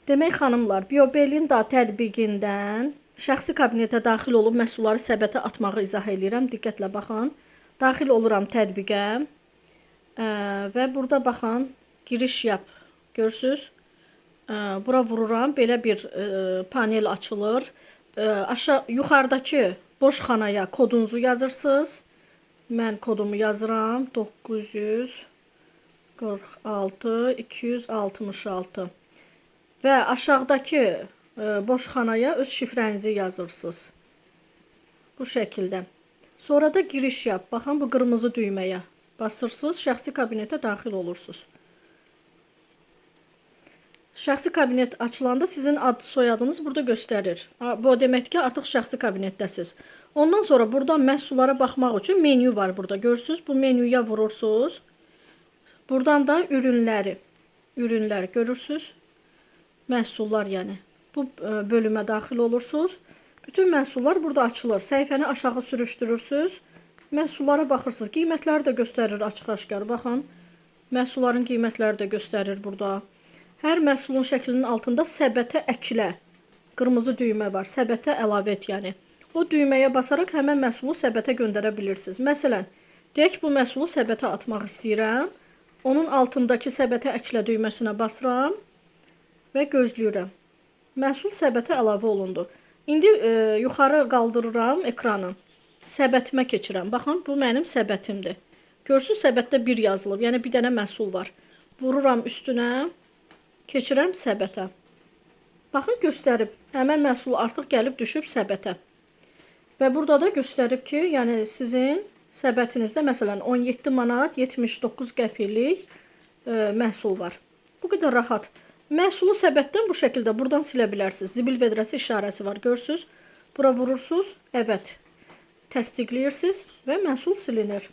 Demək xanımlar, BioBelinda tətbiqindən şəxsi kabinetə daxil olub məhsulları səbətə atmağı izah edirəm. Diqqətlə baxın. Daxil oluram tətbiqə və burada baxın, giriş yap. Görürsüz? Bura vururam, belə bir panel açılır. Yuxarıdakı boş xanaya kodunuzu yazırsınız. Mən kodumu yazıram. 946 266. Və aşağıdakı boş xanaya öz şifrənizi yazırsınız. Bu şəkildə. Sonra da giriş yap. Baxın, bu qırmızı düyməyə basırsınız. Şəxsi kabinetə daxil olursunuz. Şəxsi kabinet açılanda sizin ad soyadınız burada göstərir. Bu deməkdir ki, artıq şəxsi kabinetdəsiz. Ondan sonra burada məhsullara baxmaq üçün menyu var burada. Görürsünüz, bu menyuya vurursunuz. Buradan da ürünlər görürsünüz. Məhsullar yəni. Bu bölümə daxil olursunuz. Bütün məhsullar burada açılır. Səhifəni aşağı sürüşdürürsünüz. Məhsullara baxırsınız. Qiymətləri də göstərir açıq-aşkar. Baxın, məhsulların qiymətləri də göstərir burada. Hər məhsulun şəklinin altında səbətə əklə. Qırmızı düymə var. Səbətə əlavə et yəni. O düyməyə basaraq həmən məhsulu səbətə göndərə bilirsiniz. Məsələn, deyək bu məhsulu səbətə atmaq istəyirəm. Onun altındakı səbətə əklə düyməsinə basıram və gözləyirəm. Məhsul səbətə əlavə olundu. İndi yuxarı qaldırıram ekranı. Səbətimə keçirəm. Baxın, bu mənim səbətimdir. Görürsünüz, səbətdə 1 yazılıb. Yəni bir dənə məhsul var. Vururam üstünə, keçirəm səbətə. Baxın, göstərib. Həmən məhsul artıq gəlib düşüb səbətə. Və burada da göstərib ki, yəni sizin səbətinizdə məsələn 17 manat 79 qəpiklik məhsul var. Bu qədər rahat. Məhsulu səbətdən bu şəkildə buradan silə bilərsiniz. Zibil vedrəsi işarəsi var. Görürsünüz? Bura vurursunuz. Evet. Təsdiqləyirsiniz və məhsul silinir.